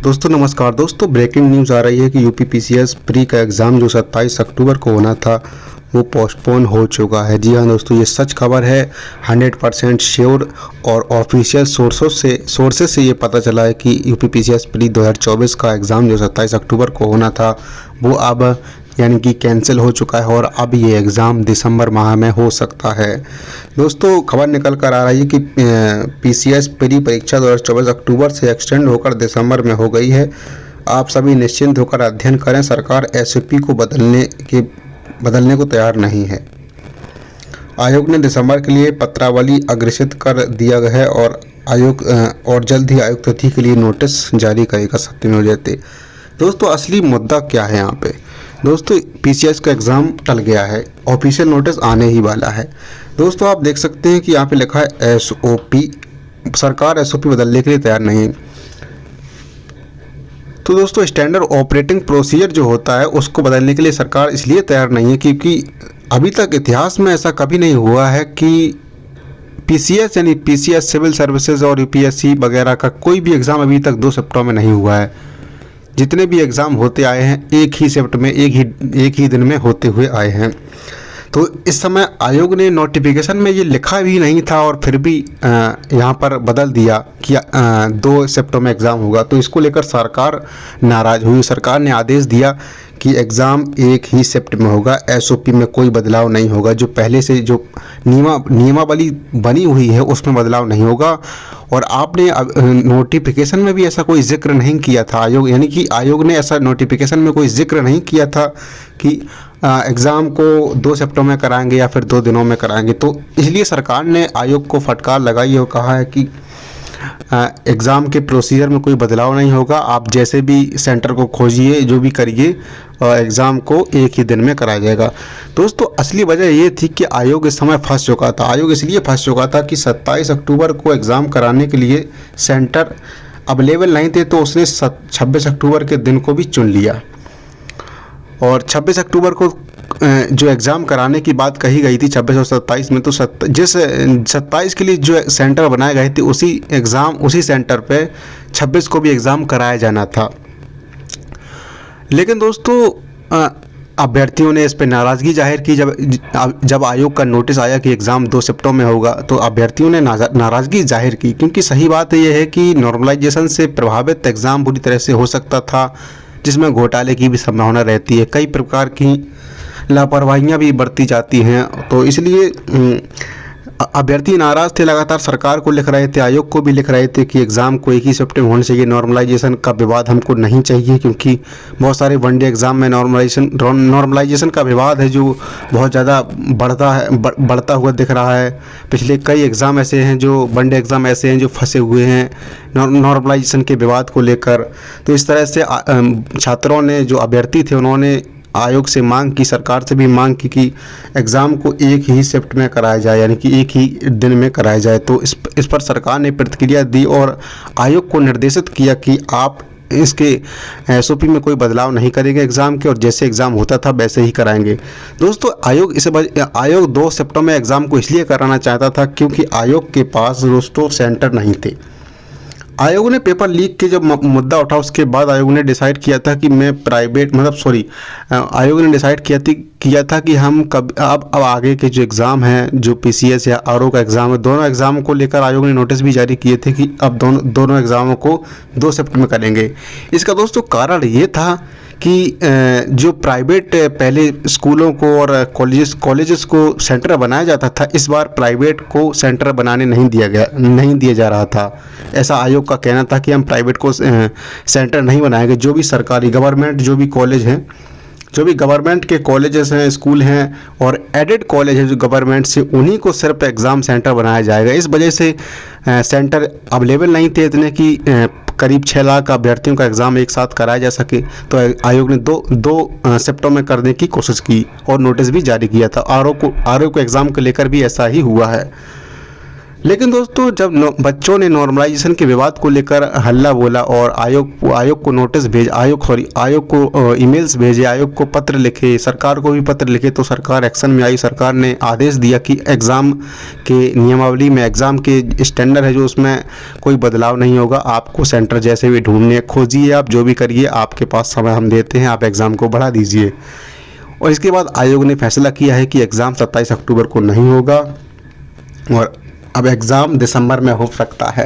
दोस्तों नमस्कार। दोस्तों ब्रेकिंग न्यूज़ आ रही है कि यूपीपीसीएस प्री का एग्ज़ाम जो 27 अक्टूबर को होना था वो पोस्टपोन हो चुका है। जी हाँ दोस्तों, ये सच खबर है, 100% श्योर और ऑफिशियल सोर्सेस से ये पता चला है कि यूपीपीसीएस प्री 2024 का एग्ज़ाम जो 27 अक्टूबर को होना था वो अब यानी कि कैंसिल हो चुका है और अब ये एग्ज़ाम दिसंबर माह में हो सकता है। दोस्तों खबर निकल कर आ रही है कि पीसीएस प्री परीक्षा 2024 अक्टूबर से एक्सटेंड होकर दिसंबर में हो गई है। आप सभी निश्चिंत होकर अध्ययन करें, सरकार एसओपी को बदलने को तैयार नहीं है। आयोग ने दिसंबर के लिए पत्रावली अग्रेषित कर दिया है और आयोग और जल्द ही आयोग तिथि के लिए नोटिस जारी करेगा सत्यमेव जयते। दोस्तों असली मुद्दा क्या है यहाँ पे? दोस्तों पीसीएस का एग्ज़ाम टल गया है, ऑफिशियल नोटिस आने ही वाला है। दोस्तों आप देख सकते हैं कि यहाँ पे लिखा है एसओपी, सरकार एसओपी बदलने के लिए तैयार नहीं। तो दोस्तों स्टैंडर्ड ऑपरेटिंग प्रोसीजर जो होता है उसको बदलने के लिए सरकार इसलिए तैयार नहीं है क्योंकि अभी तक इतिहास में ऐसा कभी नहीं हुआ है कि पीसीएस यानी पीसीएस सिविल सर्विसेज और यूपीएससी वगैरह का कोई भी एग्ज़ाम अभी तक 2 शिफ्टों में नहीं हुआ है। जितने भी एग्ज़ाम होते आए हैं एक ही शिफ्ट में एक ही दिन में होते हुए आए हैं। तो इस समय आयोग ने नोटिफिकेशन में ये लिखा भी नहीं था और फिर भी यहाँ पर बदल दिया कि 2 शिफ्टों में एग्ज़ाम होगा। तो इसको लेकर सरकार नाराज़ हुई। सरकार ने आदेश दिया कि एग्ज़ाम एक ही शिफ्ट में होगा, एसओपी में कोई बदलाव नहीं होगा। जो पहले से जो नियमावली बनी हुई है उसमें बदलाव नहीं होगा। और आपने नोटिफिकेशन में भी ऐसा कोई जिक्र नहीं किया था आयोग, यानी कि आयोग ने ऐसा नोटिफिकेशन में कोई जिक्र नहीं किया था कि एग्ज़ाम को 2 शिफ्टों में कराएंगे या फिर 2 दिनों में कराएंगे। तो इसलिए सरकार ने आयोग को फटकार लगाई और कहा है कि एग्ज़ाम के प्रोसीजर में कोई बदलाव नहीं होगा। आप जैसे भी सेंटर को खोजिए, जो भी करिए, एग्ज़ाम को एक ही दिन में कराया जाएगा। दोस्तों असली वजह ये थी कि आयोग इस समय फंस चुका था। आयोग इसलिए फंस चुका था कि 27 अक्टूबर को एग्ज़ाम कराने के लिए सेंटर अवेलेबल नहीं थे, तो उसने 26 अक्टूबर के दिन को भी चुन लिया। और 26 अक्टूबर को जो एग्ज़ाम कराने की बात कही गई थी 26 और 27 में, तो जिस 27 के लिए जो सेंटर बनाए गए थे उसी सेंटर पे 26 को भी एग्ज़ाम कराया जाना था। लेकिन दोस्तों अभ्यर्थियों ने इस पर नाराज़गी जाहिर की। जब आयोग का नोटिस आया कि एग्ज़ाम 2 शिफ्टों में होगा तो अभ्यर्थियों ने नाराज़गी जाहिर की, क्योंकि सही बात यह है कि नॉर्मलाइजेशन से प्रभावित एग्ज़ाम बुरी तरह से हो सकता था, जिसमें घोटाले की भी संभावना रहती है, कई प्रकार की लापरवाहियाँ भी बरती जाती हैं। तो इसलिए अभ्यर्थी नाराज़ थे, लगातार सरकार को लिख रहे थे, आयोग को भी लिख रहे थे कि एग्ज़ाम को एक ही शिफ्ट में होना चाहिए। नॉर्मलाइजेशन का विवाद हमको नहीं चाहिए, क्योंकि बहुत सारे वनडे एग्ज़ाम में नॉर्मलाइजेशन का विवाद है जो बहुत ज़्यादा बढ़ता हुआ दिख रहा है। पिछले कई एग्ज़ाम ऐसे हैं जो वनडे एग्ज़ाम ऐसे हैं जो फंसे हुए हैं नॉर्मलाइजेशन के विवाद को लेकर। तो इस तरह से छात्रों ने, जो अभ्यर्थी थे, उन्होंने आयोग से मांग की, सरकार से भी मांग की कि एग्ज़ाम को एक ही शिफ्ट में कराया जाए, यानी कि एक ही दिन में कराया जाए। तो इस पर सरकार ने प्रतिक्रिया दी और आयोग को निर्देशित किया कि आप इसके एसओपी में कोई बदलाव नहीं करेंगे एग्ज़ाम के, और जैसे एग्ज़ाम होता था वैसे ही कराएंगे। दोस्तों आयोग 2 शिफ्टों में एग्ज़ाम को इसलिए कराना चाहता था क्योंकि आयोग के पास दोस्तों सेंटर नहीं थे। आयोग ने पेपर लीक के जब मुद्दा उठा उसके बाद आयोग ने डिसाइड किया था कि आयोग ने डिसाइड किया था कि हम अब आगे के जो एग्ज़ाम हैं, जो पीसीएस या आरओ का एग्ज़ाम है, दोनों एग्ज़ाम को लेकर आयोग ने नोटिस भी जारी किए थे कि अब दोनों एग्ज़ामों को 2 शिफ्ट में करेंगे। इसका दोस्तों कारण ये था कि जो प्राइवेट पहले स्कूलों को और कॉलेजेस को सेंटर बनाया जाता था, इस बार प्राइवेट को सेंटर बनाने नहीं दिया जा रहा था। ऐसा आयोग का कहना था कि हम प्राइवेट को सेंटर नहीं बनाएंगे। जो भी सरकारी गवर्नमेंट जो भी कॉलेज हैं, जो भी गवर्नमेंट के कॉलेजेस हैं, स्कूल हैं और एडेड कॉलेज है जो गवर्नमेंट से, उन्हीं को सिर्फ एग्ज़ाम सेंटर बनाया जाएगा। इस वजह से सेंटर अवेलेबल नहीं थे इतने कि करीब 6 लाख अभ्यर्थियों का एग्ज़ाम एक साथ कराया जा सके। तो आयोग ने दो शिफ्टों में करने की कोशिश की और नोटिस भी जारी किया था। आरओ को एग्ज़ाम को लेकर भी ऐसा ही हुआ है। लेकिन दोस्तों जब बच्चों ने नॉर्मलाइजेशन के विवाद को लेकर हल्ला बोला और आयोग को नोटिस भेज आयोग को ईमेल्स भेजे, आयोग को पत्र लिखे, सरकार को भी पत्र लिखे, तो सरकार एक्शन में आई। सरकार ने आदेश दिया कि एग्ज़ाम के नियमावली में, एग्ज़ाम के स्टैंडर्ड है जो, उसमें कोई बदलाव नहीं होगा। आपको सेंटर जैसे भी ढूंढने, खोजिए, आप जो भी करिए, आपके पास समय हम देते हैं, आप एग्ज़ाम को बढ़ा दीजिए। और इसके बाद आयोग ने फैसला किया है कि एग्ज़ाम 27 अक्टूबर को नहीं होगा और अब एग्ज़ाम दिसंबर में हो सकता है।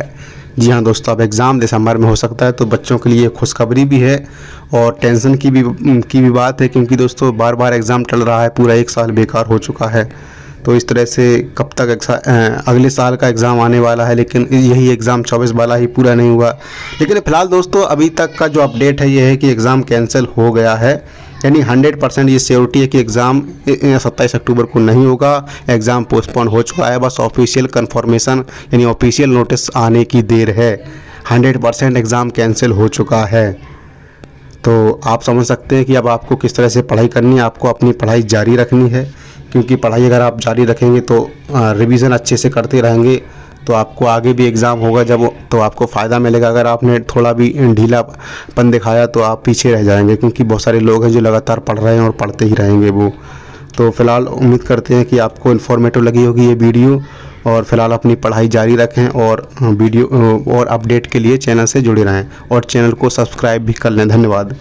जी हाँ दोस्तों, अब एग्ज़ाम दिसंबर में हो सकता है। तो बच्चों के लिए खुशखबरी भी है और टेंशन की भी बात है, क्योंकि दोस्तों बार बार एग्ज़ाम टल रहा है, पूरा 1 साल बेकार हो चुका है। तो इस तरह से कब तक अगले साल का एग्ज़ाम आने वाला है, लेकिन यही एग्ज़ाम 24 वाला ही पूरा नहीं हुआ। लेकिन फ़िलहाल दोस्तों अभी तक का जो अपडेट है ये है कि एग्ज़ाम कैंसिल हो गया है, यानी 100% ये श्योरिटी है कि एग्ज़ाम 27 अक्टूबर को नहीं होगा। एग्ज़ाम पोस्टपोन हो चुका है, बस ऑफिशियल कंफर्मेशन यानी ऑफिशियल नोटिस आने की देर है। 100% एग्ज़ाम कैंसिल हो चुका है। तो आप समझ सकते हैं कि अब आपको किस तरह से पढ़ाई करनी है। आपको अपनी पढ़ाई जारी रखनी है, क्योंककि पढ़ाई अगर आप जारी रखेंगे तो रिवीजन अच्छे से करते रहेंगे तो आपको आगे भी एग्ज़ाम होगा जब, तो आपको फ़ायदा मिलेगा। अगर आपने थोड़ा भी ढीलापन दिखाया तो आप पीछे रह जाएंगे, क्योंकि बहुत सारे लोग हैं जो लगातार पढ़ रहे हैं और पढ़ते ही रहेंगे वो। तो फ़िलहाल उम्मीद करते हैं कि आपको इन्फॉर्मेटिव लगी होगी ये वीडियो, और फ़िलहाल अपनी पढ़ाई जारी रखें और वीडियो और अपडेट के लिए चैनल से जुड़े रहें और चैनल को सब्सक्राइब भी कर लें। धन्यवाद।